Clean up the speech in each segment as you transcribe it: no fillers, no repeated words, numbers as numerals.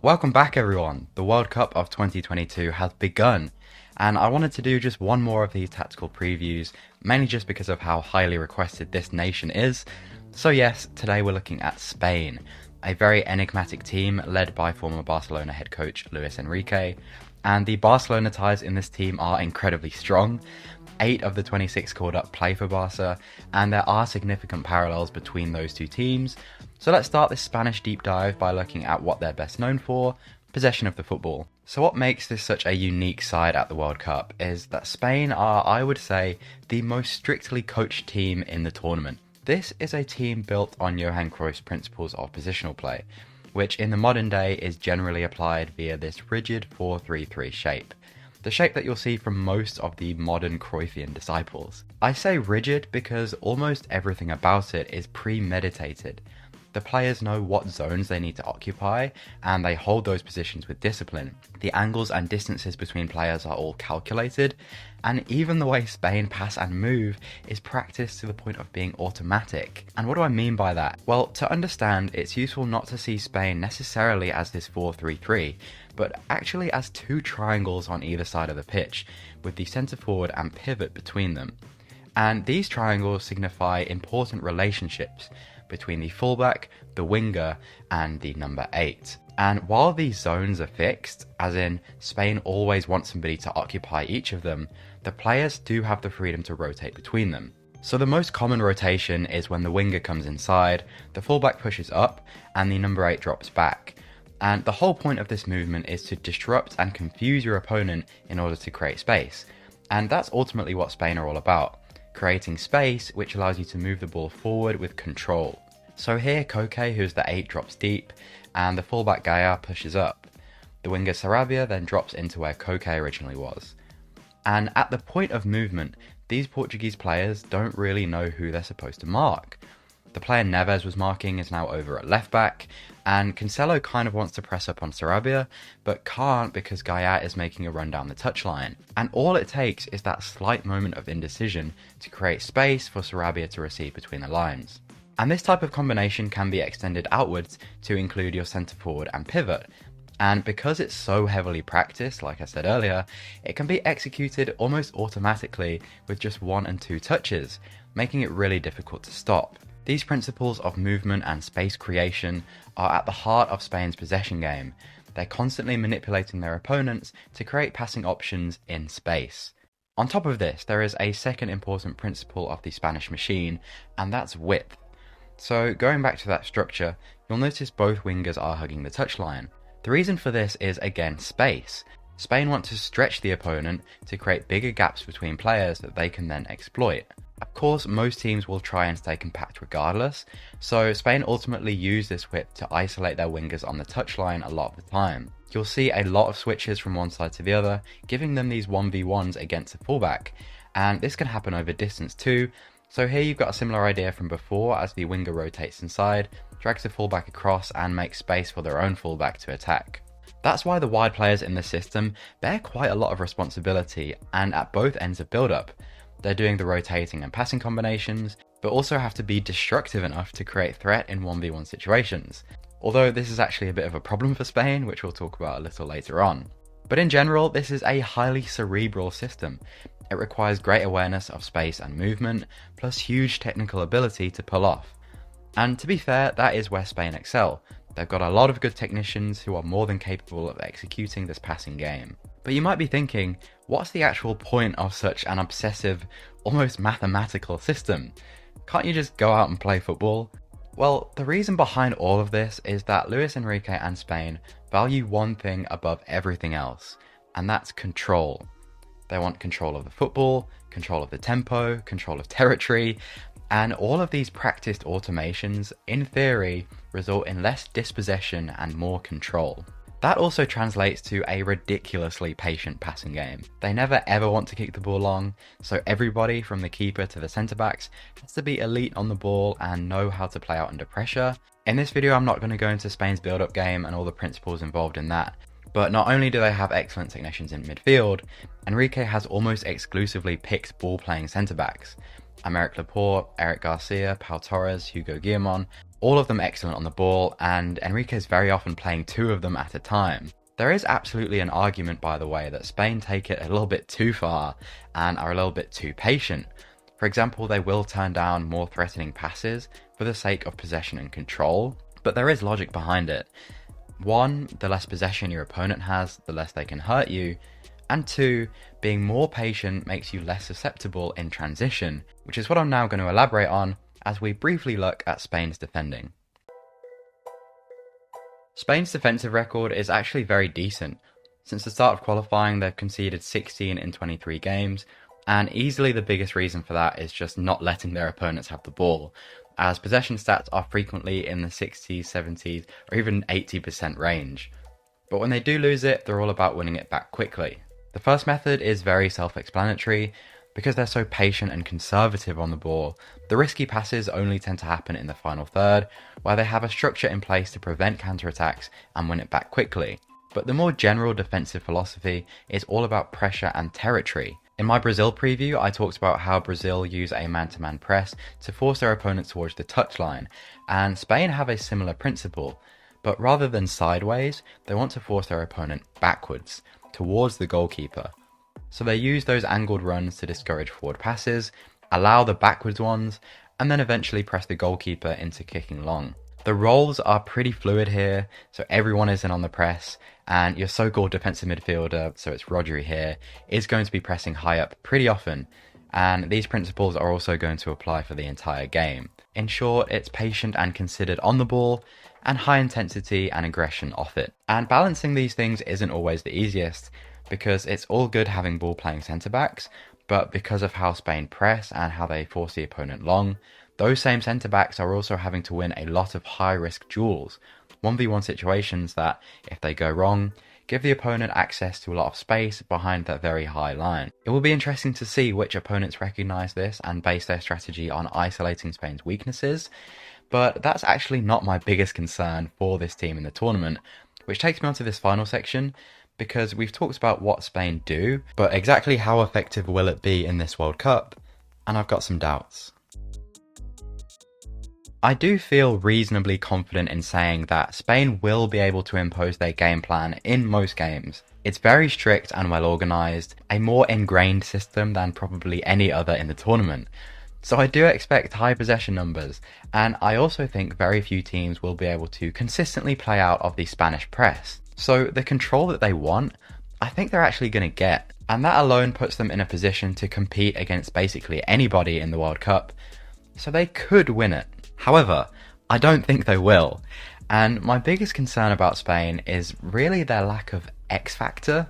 Welcome back everyone. The World Cup of 2022 has begun, and I wanted to do just one more of these tactical previews, mainly just because of how highly requested this nation is. So yes, today we're looking at Spain, a very enigmatic team led by former Barcelona head coach Luis Enrique, and the Barcelona ties in this team are incredibly strong. 8 of the 26 called up play for Barca, and there are significant parallels between those two teams. So let's start this Spanish deep dive by looking at what they're best known for: possession of the football. So what makes this such a unique side at the World Cup is that Spain are, I would say, the most strictly coached team in the tournament. This is a team built on Johan Cruyff's principles of positional play, which in the modern day is generally applied via this rigid 4-3-3 shape. The shape that you'll see from most of the modern Cruyffian disciples. I say rigid because almost everything about it is premeditated. The players know what zones they need to occupy, and they hold those positions with discipline. The angles and distances between players are all calculated, and even the way Spain pass and move is practiced to the point of being automatic. And what do I mean by that? Well, to understand, it's useful not to see Spain necessarily as this 4-3-3, but actually as 2 triangles on either side of the pitch, with the centre forward and pivot between them. And these triangles signify important relationships between the fullback, the winger, and the number 8. And while these zones are fixed, as in Spain always wants somebody to occupy each of them, the players do have the freedom to rotate between them. So the most common rotation is when the winger comes inside, the fullback pushes up, and the number 8 drops back. And the whole point of this movement is to disrupt and confuse your opponent in order to create space. And that's ultimately what Spain are all about: creating space, which allows you to move the ball forward with control. So here Koke, who's the 8, drops deep, and the fullback Gaia pushes up. The winger Sarabia then drops into where Koke originally was. And at the point of movement, these Portuguese players don't really know who they're supposed to mark. The player Neves was marking is now over at left back, and Cancelo kind of wants to press up on Sarabia, but can't because Gaia is making a run down the touchline. And all it takes is that slight moment of indecision to create space for Sarabia to receive between the lines. And this type of combination can be extended outwards to include your centre forward and pivot. And because it's so heavily practiced, like I said earlier, it can be executed almost automatically with just 1 and 2 touches, making it really difficult to stop. These principles of movement and space creation are at the heart of Spain's possession game. They're constantly manipulating their opponents to create passing options in space. On top of this, there is a second important principle of the Spanish machine, and that's width. So going back to that structure, you'll notice both wingers are hugging the touchline. The reason for this is, again, space. Spain want to stretch the opponent to create bigger gaps between players that they can then exploit. Of course, most teams will try and stay compact regardless, so Spain ultimately use this width to isolate their wingers on the touchline a lot of the time. You'll see a lot of switches from one side to the other, giving them these 1v1s against the fullback, and this can happen over distance too. So here you've got a similar idea from before, as the winger rotates inside, drags the fullback across, and makes space for their own fullback to attack. That's why the wide players in the system bear quite a lot of responsibility, and at both ends of build-up. They're doing the rotating and passing combinations, but also have to be destructive enough to create threat in 1v1 situations. Although this is actually a bit of a problem for Spain, which we'll talk about a little later on. But in general, this is a highly cerebral system. It requires great awareness of space and movement, plus huge technical ability to pull off. And to be fair, that is where Spain excel. They've got a lot of good technicians who are more than capable of executing this passing game. But you might be thinking, what's the actual point of such an obsessive, almost mathematical system? Can't you just go out and play football? Well, the reason behind all of this is that Luis Enrique and Spain value one thing above everything else, and that's control. They want control of the football, control of the tempo, control of territory, and all of these practiced automations, in theory, result in less dispossession and more control. That also translates to a ridiculously patient passing game. They never ever want to kick the ball long, so everybody from the keeper to the centre backs has to be elite on the ball and know how to play out under pressure. In this video, I'm not going to go into Spain's build-up game and all the principles involved in that, but not only do they have excellent technicians in midfield, Enrique has almost exclusively picked ball-playing centre backs. Aymeric Laporte, Eric Garcia, Pau Torres, Hugo Guillamon, all of them excellent on the ball, and Enrique is very often playing two of them at a time. There is absolutely an argument, by the way, that Spain take it a little bit too far and are a little bit too patient. For example, they will turn down more threatening passes for the sake of possession and control, but there is logic behind it. One, the less possession your opponent has, the less they can hurt you, and two, being more patient makes you less susceptible in transition, which is what I'm now going to elaborate on as we briefly look at Spain's defending. Spain's defensive record is actually very decent. Since the start of qualifying, they've conceded 16 in 23 games, and easily the biggest reason for that is just not letting their opponents have the ball, as possession stats are frequently in the 60s, 70s, or even 80% range. But when they do lose it, they're all about winning it back quickly. The first method is very self-explanatory. Because they're so patient and conservative on the ball, the risky passes only tend to happen in the final third, where they have a structure in place to prevent counterattacks and win it back quickly. But the more general defensive philosophy is all about pressure and territory. In my Brazil preview, I talked about how Brazil use a man-to-man press to force their opponents towards the touchline, and Spain have a similar principle, but rather than sideways, they want to force their opponent backwards, towards the goalkeeper. So they use those angled runs to discourage forward passes, allow the backwards ones, and then eventually press the goalkeeper into kicking long. The roles are pretty fluid here, so everyone is in on the press, and your so-called defensive midfielder, so it's Rodri here, is going to be pressing high up pretty often, and these principles are also going to apply for the entire game. In short, it's patient and considered on the ball, and high intensity and aggression off it. And balancing these things isn't always the easiest, because it's all good having ball-playing centre-backs, but because of how Spain press and how they force the opponent long, those same centre-backs are also having to win a lot of high-risk duels, 1v1 situations that, if they go wrong, give the opponent access to a lot of space behind that very high line. It will be interesting to see which opponents recognise this and base their strategy on isolating Spain's weaknesses, but that's actually not my biggest concern for this team in the tournament, which takes me on to this final section, because we've talked about what Spain do, but exactly how effective will it be in this World Cup? And I've got some doubts. I do feel reasonably confident in saying that Spain will be able to impose their game plan in most games. It's very strict and well organised, a more ingrained system than probably any other in the tournament. So I do expect high possession numbers, and I also think very few teams will be able to consistently play out of the Spanish press. So the control that they want, I think they're actually going to get, and that alone puts them in a position to compete against basically anybody in the World Cup, so they could win it. However, I don't think they will, and my biggest concern about Spain is really their lack of X factor.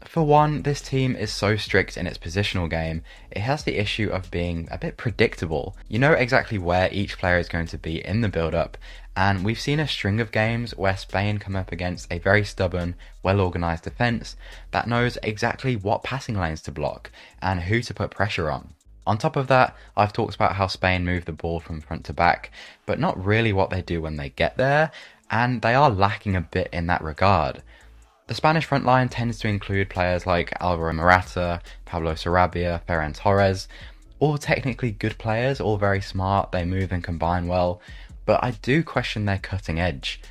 For one, this team is so strict in its positional game, it has the issue of being a bit predictable. You know exactly where each player is going to be in the build-up, and we've seen a string of games where Spain come up against a very stubborn, well-organised defence that knows exactly what passing lanes to block and who to put pressure on. On top of that, I've talked about how Spain move the ball from front to back, but not really what they do when they get there, and they are lacking a bit in that regard. The Spanish front line tends to include players like Alvaro Morata, Pablo Sarabia, Ferran Torres, all technically good players, all very smart, they move and combine well, but I do question their cutting edge.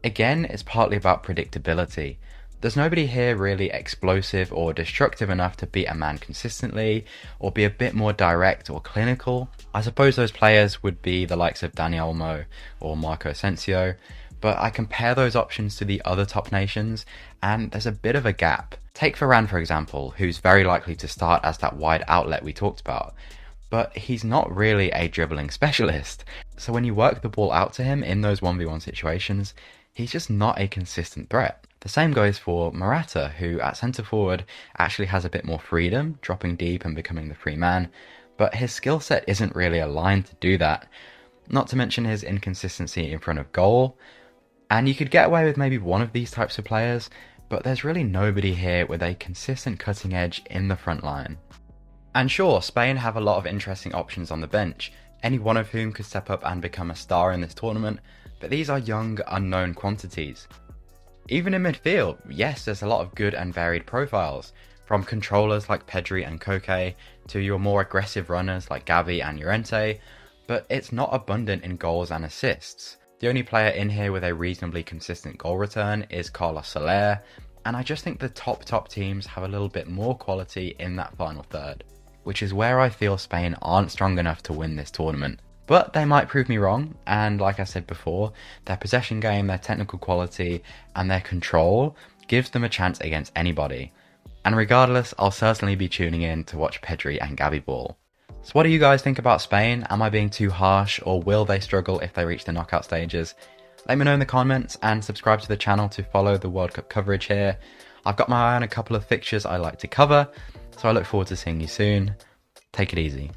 Again, it's partly about predictability. There's nobody here really explosive or destructive enough to beat a man consistently, or be a bit more direct or clinical. I suppose those players would be the likes of Dani Olmo or Marco Asensio, but I compare those options to the other top nations, and there's a bit of a gap. Take Varane for example, who's very likely to start as that wide outlet we talked about, but he's not really a dribbling specialist, so when you work the ball out to him in those 1v1 situations, he's just not a consistent threat. The same goes for Morata, who at centre forward actually has a bit more freedom, dropping deep and becoming the free man, but his skill set isn't really aligned to do that, not to mention his inconsistency in front of goal. And you could get away with maybe one of these types of players, but there's really nobody here with a consistent cutting edge in the front line. And sure, Spain have a lot of interesting options on the bench, any one of whom could step up and become a star in this tournament, but these are young, unknown quantities. Even in midfield, yes, there's a lot of good and varied profiles, from controllers like Pedri and Koke, to your more aggressive runners like Gavi and Llorente, but it's not abundant in goals and assists. The only player in here with a reasonably consistent goal return is Carlos Soler, and I just think the top teams have a little bit more quality in that final third, which is where I feel Spain aren't strong enough to win this tournament. But they might prove me wrong, and like I said before, their possession game, their technical quality, and their control gives them a chance against anybody. And regardless, I'll certainly be tuning in to watch Pedri and Gavi ball. So what do you guys think about Spain? Am I being too harsh, or will they struggle if they reach the knockout stages? Let me know in the comments, and subscribe to the channel to follow the World Cup coverage here. I've got my eye on a couple of fixtures I like to cover, so I look forward to seeing you soon. Take it easy.